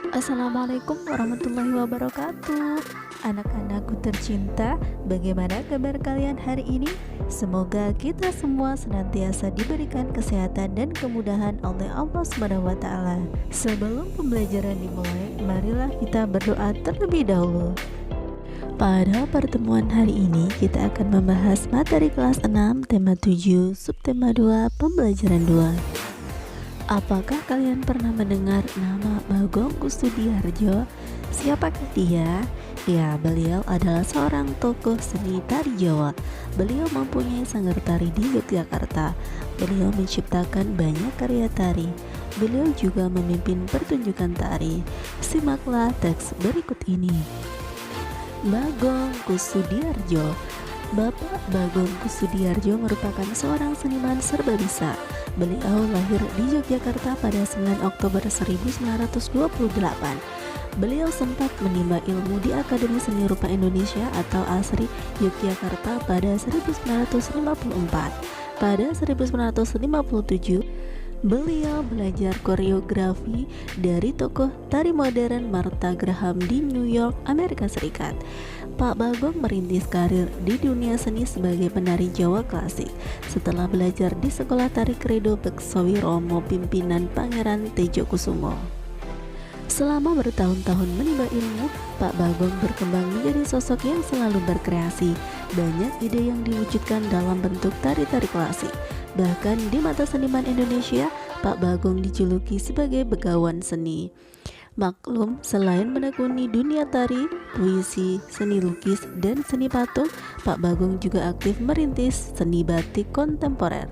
Assalamualaikum warahmatullahi wabarakatuh. Anak-anakku tercinta, bagaimana kabar kalian hari ini? Semoga kita semua senantiasa diberikan kesehatan dan kemudahan oleh Allah Subhanahu wa taala. Sebelum pembelajaran dimulai, marilah kita berdoa terlebih dahulu. Pada pertemuan hari ini kita akan membahas materi kelas 6 tema 7 subtema 2 pembelajaran 2. Apakah kalian pernah mendengar nama Bagong Kussudiardjo? Siapakah dia? Ya, beliau adalah seorang tokoh seni tari Jawa. Beliau mempunyai sanggar tari di Yogyakarta. Beliau menciptakan banyak karya tari. Beliau juga memimpin pertunjukan tari. Simaklah teks berikut ini. Bagong Kussudiardjo. Bapak Bagong Kussudiardjo merupakan seorang seniman serbabisa. Beliau lahir di Yogyakarta pada 9 Oktober 1928. Beliau sempat menimba ilmu di Akademi Seni Rupa Indonesia atau ASRI Yogyakarta pada 1954. Pada 1957, beliau belajar koreografi dari tokoh tari modern Martha Graham di New York, Amerika Serikat. Pak Bagong merintis karir di dunia seni sebagai penari Jawa klasik setelah belajar di Sekolah Tari Kredo Beksowi Romo pimpinan Pangeran Tejokusumo. Selama bertahun-tahun menimba ilmu, Pak Bagong berkembang menjadi sosok yang selalu berkreasi. Banyak ide yang diwujudkan dalam bentuk tari-tari klasik. Bahkan di mata seniman Indonesia, Pak Bagong dijuluki sebagai begawan seni. Maklum, selain menekuni dunia tari, puisi, seni lukis, dan seni patung, Pak Bagong juga aktif merintis seni batik kontemporer.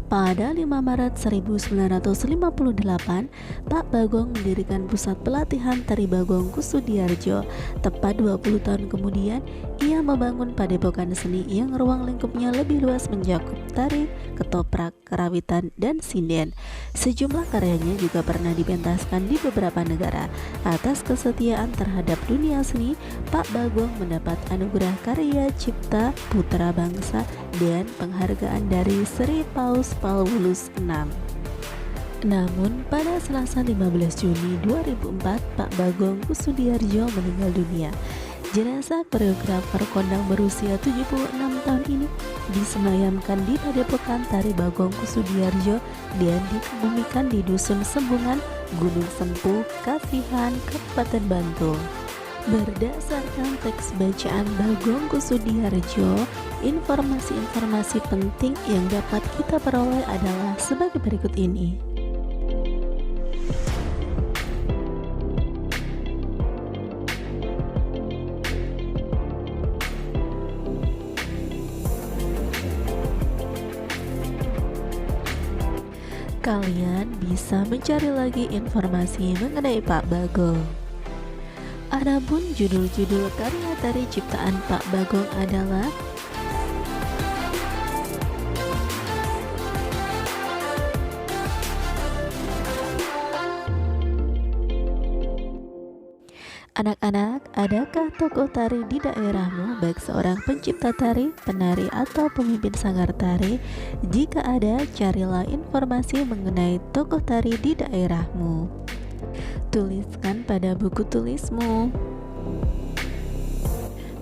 Pada 5 Maret 1958, Pak Bagong mendirikan pusat pelatihan tari Bagong Kussudiardjo. Tepat 20 tahun kemudian, ia membangun padepokan seni yang ruang lingkupnya lebih luas mencakup tari, ketoprak, karawitan, dan sinden. Sejumlah karyanya juga pernah dipentaskan di beberapa negara. Atas kesetiaan terhadap dunia seni, Pak Bagong mendapat anugerah Karya Cipta Putra Bangsa dan penghargaan dari Sri Paus Paulus VI. Namun pada Selasa 15 Juni 2004, Pak Bagong Kussudiardjo meninggal dunia. Jenazah koreografer kondang berusia 76 tahun ini disemayamkan di Padepokan Tari Bagong Kussudiardjo dan dikebumikan di Dusun Sembungan, Gunung Sempu, Kasihan, Kabupaten Bantul. Berdasarkan teks bacaan Bagong Kussudiardjo, informasi-informasi penting yang dapat kita peroleh adalah sebagai berikut ini. Kalian bisa mencari lagi informasi mengenai Pak Bagong. Adapun judul-judul karya tari ciptaan Pak Bagong adalah Anak-anak, adakah tokoh tari di daerahmu, baik seorang pencipta tari, penari, atau pemimpin sanggar tari? Jika ada, carilah informasi mengenai tokoh tari di daerahmu. Tuliskan pada buku tulismu.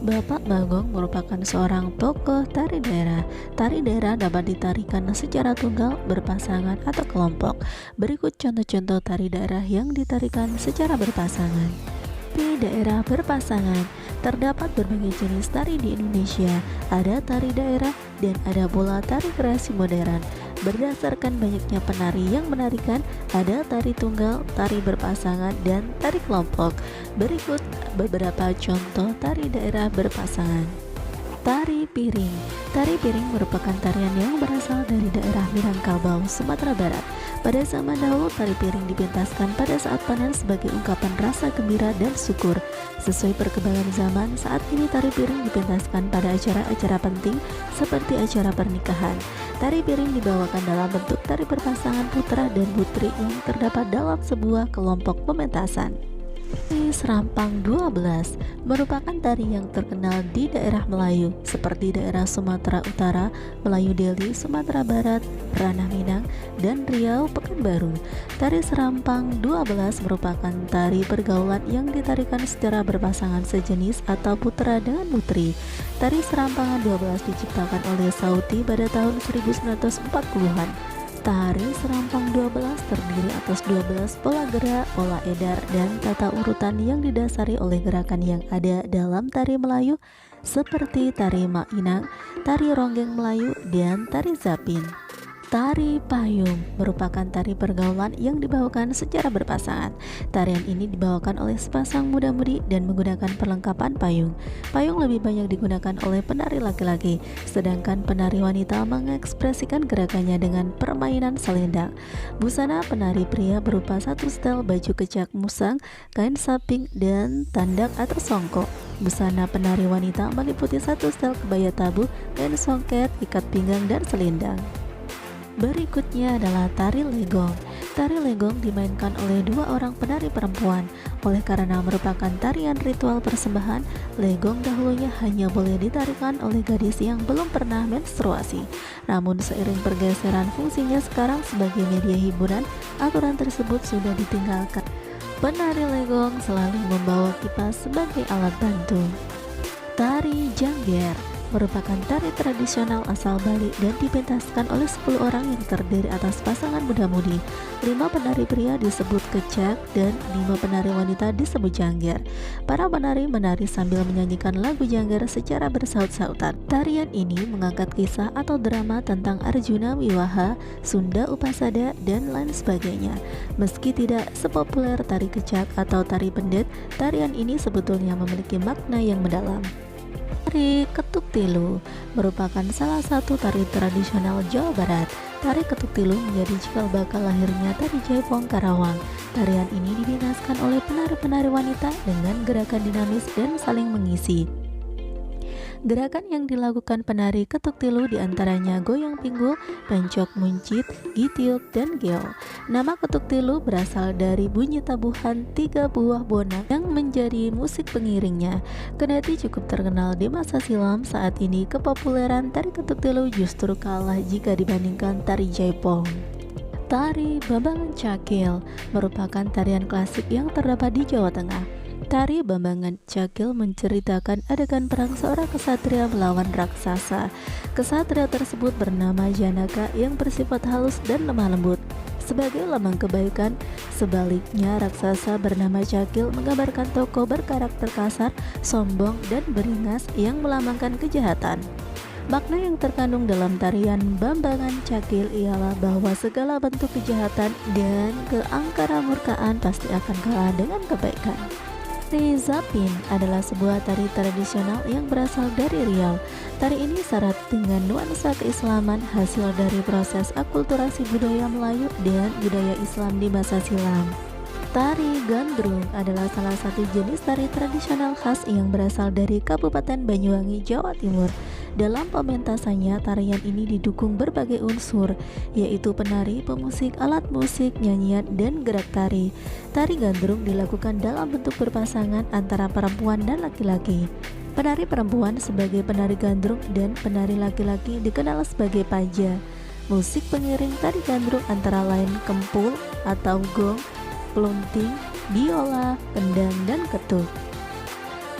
Bapak Bagong merupakan seorang tokoh tari daerah. Tari daerah dapat ditarikan secara tunggal, berpasangan, atau kelompok. Berikut contoh-contoh tari daerah yang ditarikan secara berpasangan. Di daerah berpasangan, terdapat berbagai jenis tari di Indonesia. Ada tari daerah dan ada pula tari kreasi modern. Berdasarkan banyaknya penari yang menarikan, ada tari tunggal, tari berpasangan, dan tari kelompok. Berikut beberapa contoh tari daerah berpasangan. Tari piring. Tari piring merupakan tarian yang berasal dari daerah Minangkabau, Sumatera Barat. Pada zaman dahulu, tari piring dipentaskan pada saat panen sebagai ungkapan rasa gembira dan syukur. Sesuai perkembangan zaman, saat ini tari piring dipentaskan pada acara-acara penting seperti acara pernikahan. Tari piring dibawakan dalam bentuk tari berpasangan putra dan putri yang terdapat dalam sebuah kelompok pementasan. Tari Serampang 12 merupakan tari yang terkenal di daerah Melayu seperti daerah Sumatera Utara, Melayu Deli, Sumatera Barat, Ranah Minang, dan Riau, Pekanbaru. Tari Serampang 12 merupakan tari pergaulan yang ditarikan secara berpasangan sejenis atau putra dengan putri. Tari Serampangan 12 diciptakan oleh Sauti pada tahun 1940-an. Tari Serampang 12 terdiri atas 12 pola gerak, pola edar, dan tata urutan yang didasari oleh gerakan yang ada dalam tari Melayu seperti tari Mak Inang, tari Ronggeng Melayu, dan tari Zapin. Tari Payung merupakan tari pergaulan yang dibawakan secara berpasangan. Tarian ini dibawakan oleh sepasang muda-mudi dan menggunakan perlengkapan payung. Payung lebih banyak digunakan oleh penari laki-laki, sedangkan penari wanita mengekspresikan gerakannya dengan permainan selendang. Busana penari pria berupa satu setel baju kecak musang, kain saping, dan tandak atau songkok. Busana penari wanita meliputi satu setel kebaya tabu, kain songket, ikat pinggang, dan selendang. Berikutnya adalah tari legong. Tari legong dimainkan oleh dua orang penari perempuan. Oleh karena merupakan tarian ritual persembahan, legong dahulunya hanya boleh ditarikan oleh gadis yang belum pernah menstruasi. Namun seiring pergeseran fungsinya sekarang sebagai media hiburan, aturan tersebut sudah ditinggalkan. Penari legong selalu membawa kipas sebagai alat bantu. Tari Jangger merupakan tari tradisional asal Bali dan dipentaskan oleh 10 orang yang terdiri atas pasangan muda-mudi. 5 penari pria disebut kecak dan 5 penari wanita disebut jangger. Para penari menari sambil menyanyikan lagu jangger secara bersaut-sautan. Tarian ini mengangkat kisah atau drama tentang Arjuna Wiwaha, Sunda Upasada, dan lain sebagainya. Meski tidak sepopuler tari kecak atau tari pendet, tarian ini sebetulnya memiliki makna yang mendalam. Tari Ketuk Tilu merupakan salah satu tari tradisional Jawa Barat. Tari Ketuk Tilu menjadi cikal bakal lahirnya tari Jaipong Karawang. Tarian ini dibinaskan oleh penari-penari wanita dengan gerakan dinamis dan saling mengisi. Gerakan yang dilakukan penari Ketuk Tilu diantaranya goyang pinggul, pencok muncit, gitiup, dan geol. Nama Ketuk Tilu berasal dari bunyi tabuhan 3 buah bonang yang menjadi musik pengiringnya. Kendati cukup terkenal di masa silam, saat ini kepopuleran tari Ketuk Tilu justru kalah jika dibandingkan tari Jaipong. Tari Bambangan Cakil merupakan tarian klasik yang terdapat di Jawa Tengah. Tari Bambangan Cakil menceritakan adegan perang seorang kesatria melawan raksasa. Kesatria tersebut bernama Janaka yang bersifat halus dan lemah lembut. Sebagai lambang kebaikan, sebaliknya raksasa bernama Cakil menggambarkan tokoh berkarakter kasar, sombong, dan beringas yang melambangkan kejahatan. Makna yang terkandung dalam tarian Bambangan Cakil ialah bahwa segala bentuk kejahatan dan keangkara-murkaan pasti akan kalah dengan kebaikan. Tari Zapin adalah sebuah tari tradisional yang berasal dari Riau. Tari ini syarat dengan nuansa keislaman hasil dari proses akulturasi budaya Melayu dan budaya Islam di masa silam. Tari Gandrung adalah salah satu jenis tari tradisional khas yang berasal dari Kabupaten Banyuwangi, Jawa Timur. Dalam pementasannya, tarian ini didukung berbagai unsur, yaitu penari, pemusik, alat musik, nyanyian, dan gerak tari. Tari Gandrung dilakukan dalam bentuk berpasangan antara perempuan dan laki-laki. Penari perempuan sebagai penari gandrung dan penari laki-laki dikenal sebagai paja. Musik pengiring tari gandrung antara lain kempul atau gong, kelunting, biola, kendang, dan ketuk.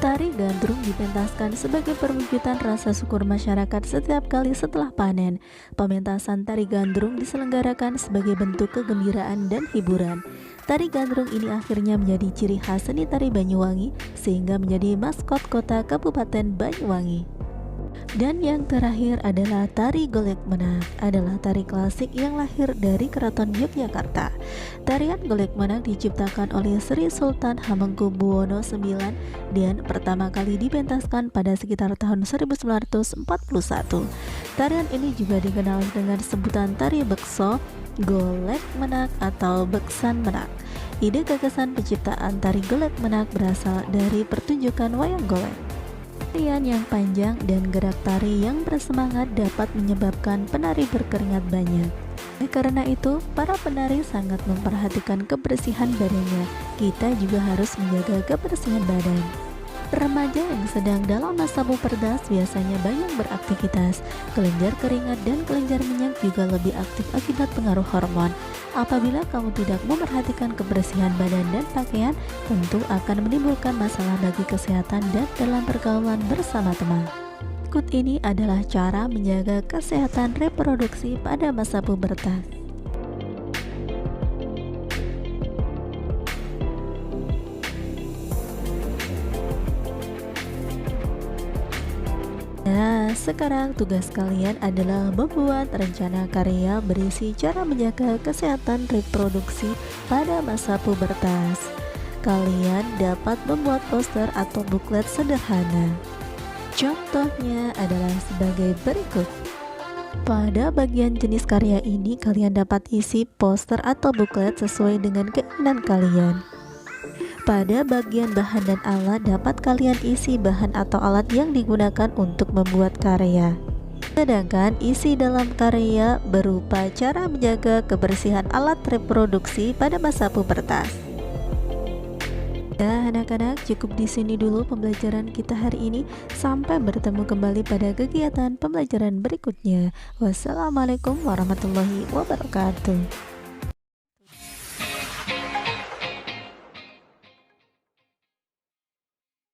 Tari Gandrung dipentaskan sebagai perwujudan rasa syukur masyarakat setiap kali setelah panen. Pementasan tari Gandrung diselenggarakan sebagai bentuk kegembiraan dan hiburan. Tari Gandrung ini akhirnya menjadi ciri khas seni tari Banyuwangi sehingga menjadi maskot kota Kabupaten Banyuwangi. Dan yang terakhir adalah tari Golek Menak, adalah tari klasik yang lahir dari Keraton Yogyakarta. Tarian Golek Menak diciptakan oleh Sri Sultan Hamengkubuwono IX dan pertama kali dipentaskan pada sekitar tahun 1941. Tarian ini juga dikenal dengan sebutan tari bekso, Golek Menak atau Beksan Menak. Ide gagasan penciptaan tari Golek Menak berasal dari pertunjukan wayang golek. Tarian yang panjang dan gerak tari yang bersemangat dapat menyebabkan penari berkeringat banyak. Karena itu, para penari sangat memperhatikan kebersihan badannya. Kita juga harus menjaga kebersihan badan. Remaja yang sedang dalam masa pubertas biasanya banyak beraktivitas. Kelenjar keringat dan kelenjar minyak juga lebih aktif akibat pengaruh hormon. Apabila kamu tidak memperhatikan kebersihan badan dan pakaian, tentu akan menimbulkan masalah bagi kesehatan dan dalam pergaulan bersama teman. Berikut ini adalah cara menjaga kesehatan reproduksi pada masa pubertas. Nah, sekarang tugas kalian adalah membuat rencana karya berisi cara menjaga kesehatan reproduksi pada masa pubertas. Kalian dapat membuat poster atau buklet sederhana. Contohnya adalah sebagai berikut. Pada bagian jenis karya ini, kalian dapat isi poster atau buklet sesuai dengan keinginan kalian. Pada bagian bahan dan alat, dapat kalian isi bahan atau alat yang digunakan untuk membuat karya. Sedangkan isi dalam karya berupa cara menjaga kebersihan alat reproduksi pada masa pubertas. Nah, anak-anak, cukup di sini dulu pembelajaran kita hari ini. Sampai bertemu kembali pada kegiatan pembelajaran berikutnya. Wassalamualaikum warahmatullahi wabarakatuh.